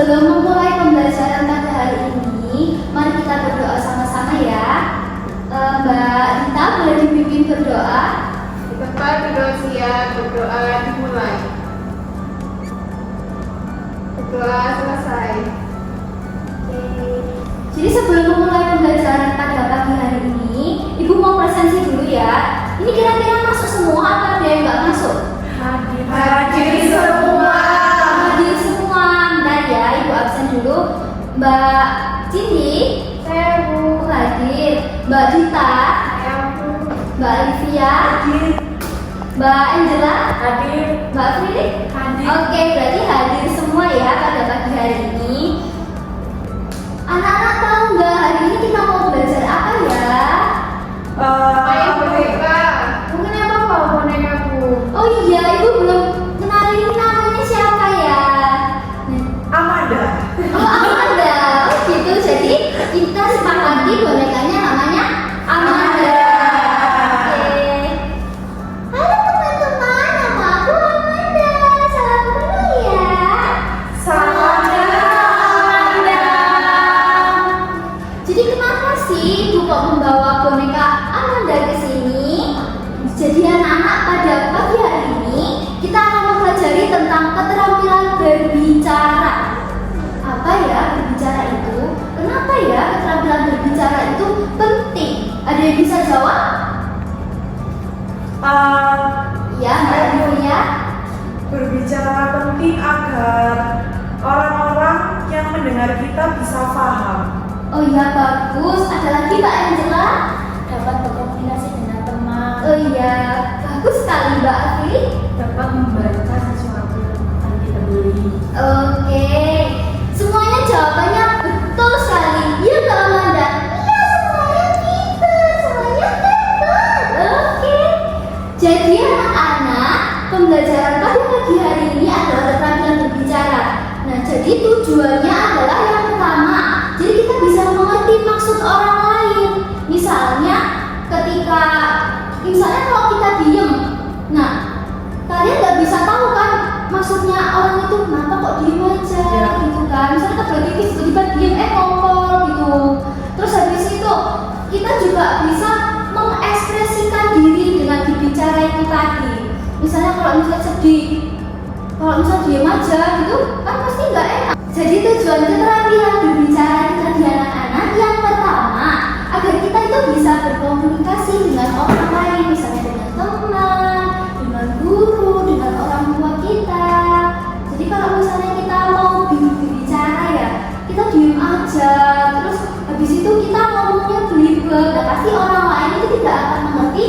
Sebelum memulai pembelajaran pada hari ini, mari kita berdoa sama-sama ya. Mbak Rita boleh dipimpin berdoa. Di tempat duduk siap, berdoa dimulai. Berdoa selesai. Oke. Jadi sebelum memulai pembelajaran pada pagi hari ini, Ibu mau presensi dulu ya. Ini kira-kira masuk semua atau ada yang nggak masuk? Hadir semua. Hadir semua. Bentar ya, Ibu absen dulu. Mbak Cindy, Saya Bu. hadir. Mbak Dita, Saya Bu. Mbak Olivia, Hadir. Mbak Angela, Hadir. Mbak Fili. Hadir. Oke, berarti hadir semua ya pada pagi hari ini. Anak-anak tahu nggak hari ini kita mau belajar apa ya? Main boneka. Mungkin apa bawa boneka Bu? Oh iya, Ibu belum kenalin namanya siapa ya? Amanda. Oh, Amanda. Oh gitu, jadi kita sepakati bonekanya namanya Amanda. Oke. Halo teman-teman, nama aku Amanda. Salam kenal ya. Salam kenal, Amanda. Jadi kenapa sih Ibu kok membawa boneka Amanda ke sini? Jadi anak-anak, pada pagi hari ini kita akan mempelajari tentang keterampilan berbicara. Apa ya berbicara itu? Kenapa ya keterampilan berbicara itu penting? Ada yang bisa jawab? Ya, Mbak Olivia. Berbicara penting agar orang-orang yang mendengar kita bisa paham. Oh iya, bagus. Ada lagi Mbak Angela? Dapat berkomunikasi dengan teman, Oh iya, bagus sekali Mbak Afri. dapat membaca sesuatu yang akan kita beli. Oke, semuanya jawabannya betul sekali. Iya Kak Amanda. Iya, semuanya pintar, semuanya hebat. Oke. Jadi anak-anak, pembelajaran pada pagi hari ini adalah keterampilan berbicara. Nah, jadi tujuannya adalah yang pertama, jadi kita bisa mengerti maksud orang lain. Misalnya kalau kita diem, nah kalian nggak bisa tahu kan maksudnya orang itu kenapa kok diem aja gitu kan. Misalnya kita berpikir tiba-tiba diem ngompol gitu. Terus habis itu kita juga bisa mengekspresikan diri dengan berbicara itu tadi. Misalnya kalau misalnya sedih, kalau misalnya diem aja gitu kan pasti nggak enak. Jadi tujuan keterampilan berbicara itu tadi anak-anak yang pertama agar kita itu bisa berkomunikasi dengan orang lain, misalnya dengan teman, dengan guru, dengan orang tua kita. Jadi kalau misalnya kita mau berbicara ya, kita diem aja, terus habis itu kita ngomongnya belibet, nah pasti orang lain itu tidak akan mengerti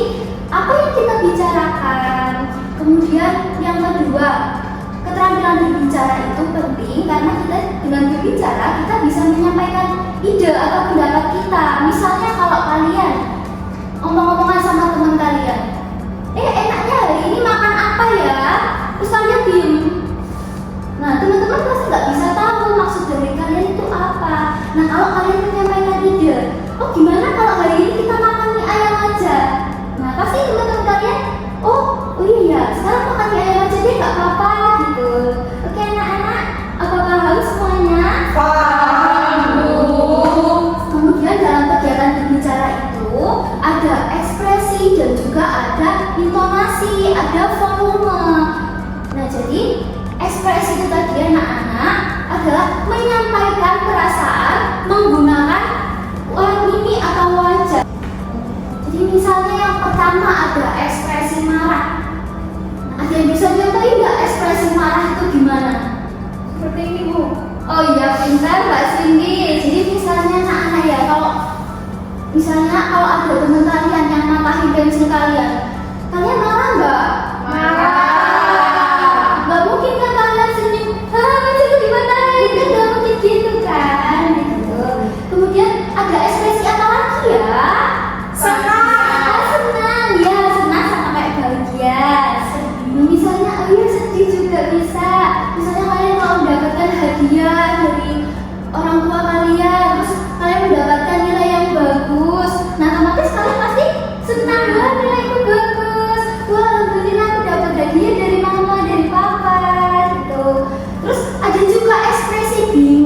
apa yang kita bicarakan. Kemudian yang kedua, keterampilan berbicara itu penting karena kita dengan berbicara kita bisa menyampaikan ide atau pendapat kita. Misalnya kalau kalian ngomong-ngomongan sama teman kalian, enaknya hari ini makan apa ya? Terus kalian diem. Nah, teman-teman pasti nggak bisa tahu maksud dari kalian itu apa. Nah, kalau kalian menyampaikan ide, oh gimana kalau hari ini kita makan mie ayam aja? Nah, pasti teman-teman kalian, oh iya, sekarang makan mie ayam aja deh, nggak apa-apa gitu. Oke anak-anak, apakah paham semuanya? Paham, Bu. Kemudian dalam kegiatan berbicara itu ada ekspresi dan juga ada intonasi, ada volume. Nah, jadi ekspresi itu tadi anak-anak adalah menyampaikan perasaan menggunakan mimik atau wajah. Jadi misalnya yang pertama ada ekspresi marah. Nah, ada yang bisa contohin nggak ekspresi marah itu gimana? Seperti ini Bu. Oh iya, pintar Mbak Cindy. Jadi misalnya anak-anak ya, misalnya kalau ada teman kalian yang matahin pensil kalian marah nggak? Nggak mungkin kan kalian senyum, pensilku dimatahin, kan nggak mungkin gitu kan? Gitu. Kemudian ada ekspresi apa lagi ya? Senang ya, senang sama kayak bahagia. Misalnya, oh iya sedih juga bisa. Misalnya kalian mau mendapatkan hadiah dari orang tua kalian, terus kalian mendapatkan nilai yang bagus. Nah, otomatis kalian pasti senang banget nilaiku bagus. Wah, alhamdulillah aku dapat hadiah dari mama, dari papa gitu. Terus ada juga ekspresi bingung.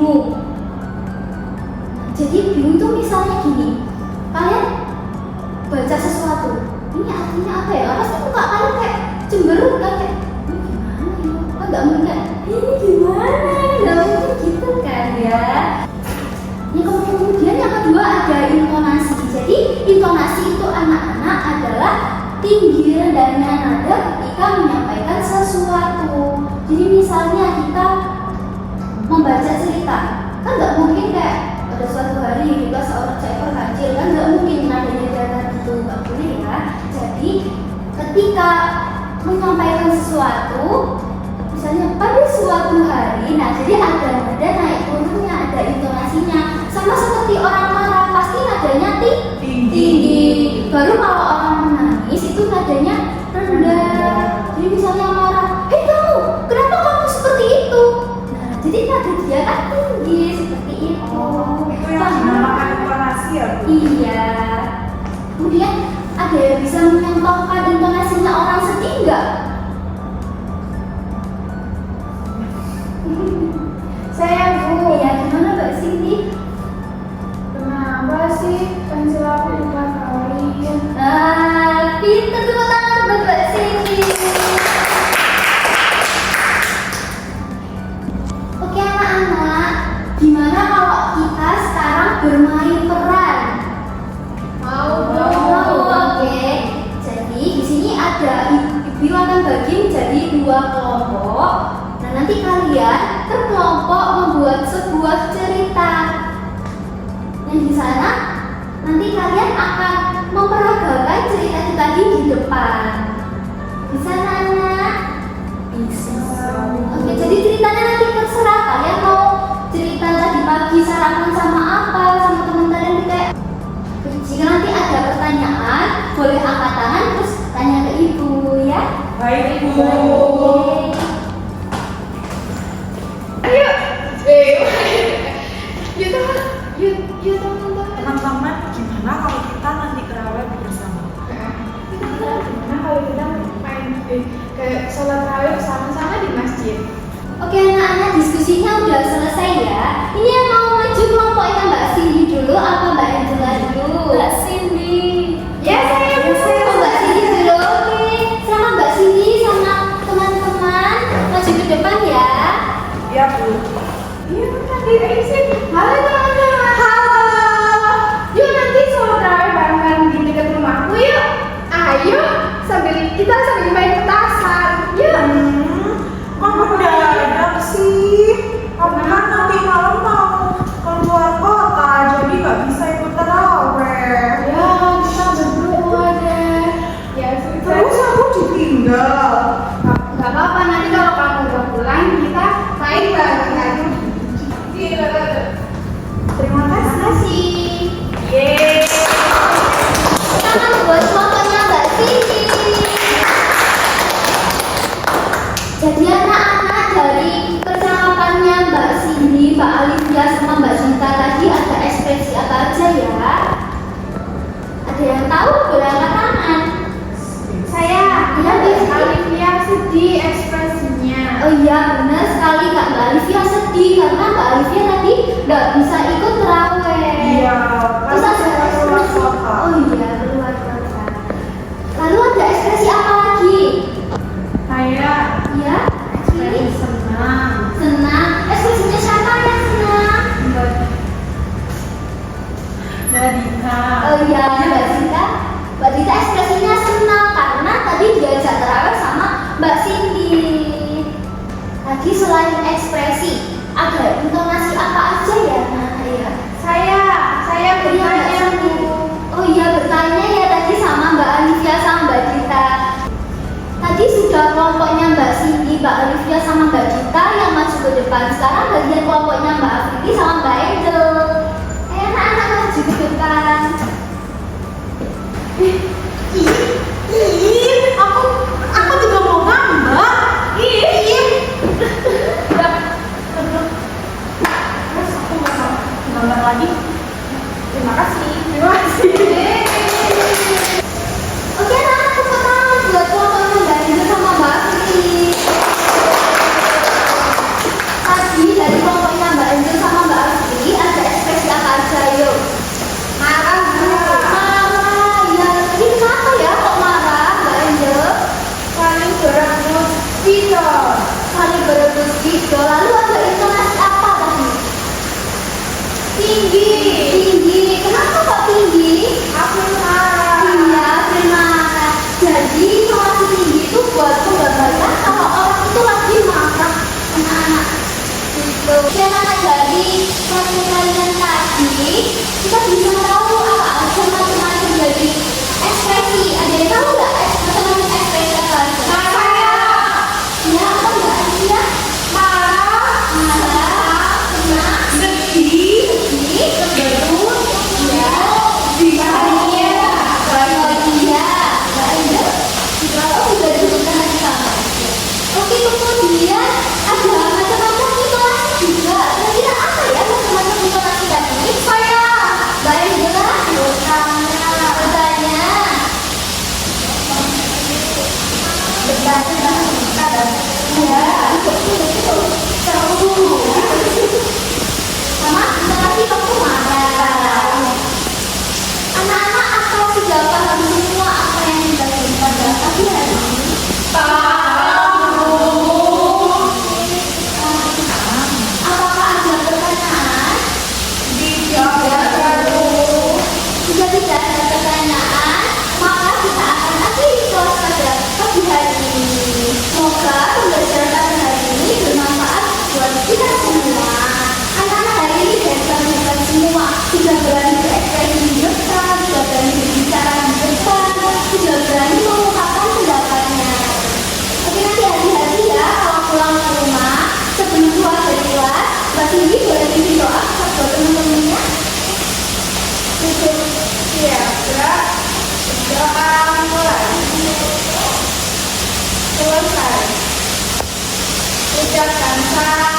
nada ketika menyampaikan sesuatu. Jadi misalnya kita membaca cerita, kan nggak mungkin kayak pada suatu hari juga seorang seekor kancil, kan nggak mungkin nadanya datar gitu, nggak boleh ya. Jadi ketika menyampaikan sesuatu, misalnya pada suatu hari, nah jadi ada nada naik turunnya, ada intonasinya, sama seperti orang marah pasti nadanya tinggi. Baru kalau orang menangis itu nadanya rendah. Jadi misalnya marah, hei kamu, kenapa kamu seperti itu? Nah, jadi nada dia kan tinggi seperti itu. Itu yang dinamakan intonasi ya, Bu? Iya. Kemudian ada yang bisa mencontohkan intonasinya orang sedih nggak? Saya Bu. Iya, gimana Mbak Cindy? Kenapa sih pensil aku dibakar-bakarin? Pinter, tepuk tangan buat Mbak Cindy. Oke anak-anak, gimana kalau kita sekarang bermain peran? Mau Oke. Jadi di sini ada ibu akan bagi menjadi 2 kelompok. Nah, nanti kalian per kelompok membuat sebuah cerita. Yang di sana nanti kalian akan memperagakan cerita itu tadi di depan. Bisa anak? Bisa. Oke, jadi ceritanya nanti terserah kalian mau cerita tadi pagi sarapan sama apa sama teman kalian kayak. Jika nanti ada pertanyaan, boleh angkat tangan terus tanya ke ibu ya. Baik, Bu. Ayo. Yuk teman-teman. Teman-teman, gimana kalau kita nanti terawih bersama? Gimana kalau kita main kayak sholat tarawih sama-sama di masjid? Oke anak-anak, diskusinya udah selesai ya. Ini yang mau maju kelompoknya Mbak Cindy dulu apa Mbak Angela dulu? Mbak Cindy. Ya saya Bu. Oh, Mbak Cindy dulu. Oke, sama Mbak Cindy sama teman-teman maju ke depan ya. Ya, Bu. Iya benar di sini. Halo teman-teman. Halo. Yuk nanti sholat tarawih bareng-bareng di dekat rumahku yuk. Ayo kita sambil main petasan. Yuk. Kok mendadak sih? Kamu kan nanti malam mau keluar kota, jadi nggak bisa ikut terawih. Ya kita berdua deh. Ya sudah. Terus aku ditinggal. Gak apa-apa, nanti kalau kamu udah pulang kita main bareng lagi. Terima kasih. Yeay. Tangan buat kelompoknya Mbak Cindy. Jadi anak-anak dari percakapannya Mbak Cindy, Mbak Alivia sama Mbak Cinta tadi ada ekspresi apa aja ya? Ada yang tahu? Boleh angkat tangan. Saya Iya, Mbak Cindy. Alivia sedih ekspresinya. Oh iya benar sekali Kak, Mbak Alivia sedih karena Mbak Alivia tadi nggak bisa ikut terawih. Iya, Terus kan ada saya keluar ekspresi. kota. Oh iya keluar kota. Lalu ada ekspresi apa lagi? Saya Ya, Cili? senang. Senang. Ekspresinya siapa yang senang? Mbak Dika. Oh iya Mbak Dita. Mbak Dita ekspresinya senang karena tadi diajak terawih sama Mbak Cindy. Tadi selain ekspresi, ada intonasi apa aja ya? Nah, ya. Saya Iya, Mbak bertanya Cindy. Bu. Oh iya bertanya ya tadi sama Mbak Alivia sama Mbak Dita. Tadi sudah kelompoknya Mbak Cindy, Mbak Alivia sama Mbak Dita yang maju ke depan. Sekarang bagian kelompoknya Mbak Afridi sama Mbak Angel. Ayo anak-anak maju ke depan. Aku juga mau gambar. Terus aku mau gambar lagi. Terima kasih. Terima kasih. Oke anak-anak tepuk tangan buat kelompoknya Mbak Angel sama Mbak Afridi. Tadi dari kelompoknya Mbak Angel sama Mbak Afridi ada ekspresi apa aja yuk? Marah Bu. Marah, ya. Ini kenapa ya kok marah Mbak Angel? Saling berebut gitu. Saling berebut gitu. Lalu ada intonasi apa tadi? Tinggi. Tinggi. Kenapa kok tinggi? Aku marah. Iya, terima kasih. Jadi intonasi tinggi gitu. Ya maka dari proses kalian tadi, kita bisa tahu apa aja macam-macam dari ekspresi. Ada yang tahu nggak macam-macam ekspresi apa aja? Saya Ya, apa nggak ya? Marah, senang, sedih, sedih, terus ya, bahagia, bahagia, bahagia. Oh, sudah disebutkan tadi sama. Oke, kemudian ada macam-macam intonasi juga. Kira-kira apa ya macam-macam intonasi tadi? saya Baik, jelas. Bertanya. Ya, betul. Sama intonasi kamu marah. Anak-anak apa sudah paham semua apa yang kita berikan dalam pagi hari ini? Apakah ada pertanyaan? Jika tidak ada pertanyaan, maka kita akan akhiri kelas pada pagi hari ini. Semoga pembelajaran pada hari ini bermanfaat buat kita semua. Anak-anak hari ini hebat-hebat semua, sudah berani berekspresi di depan, sudah berani berbicara di depan, sudah berani mengungkapkan pendapatnya. Oke, nanti hati-hati ya kalau pulang ke rumah. Sebelum keluar dari kelas, Mbak Cindy boleh bikin doa buat teman-temannya. Siap, doa mulai. Selesai. Ucapkan salam.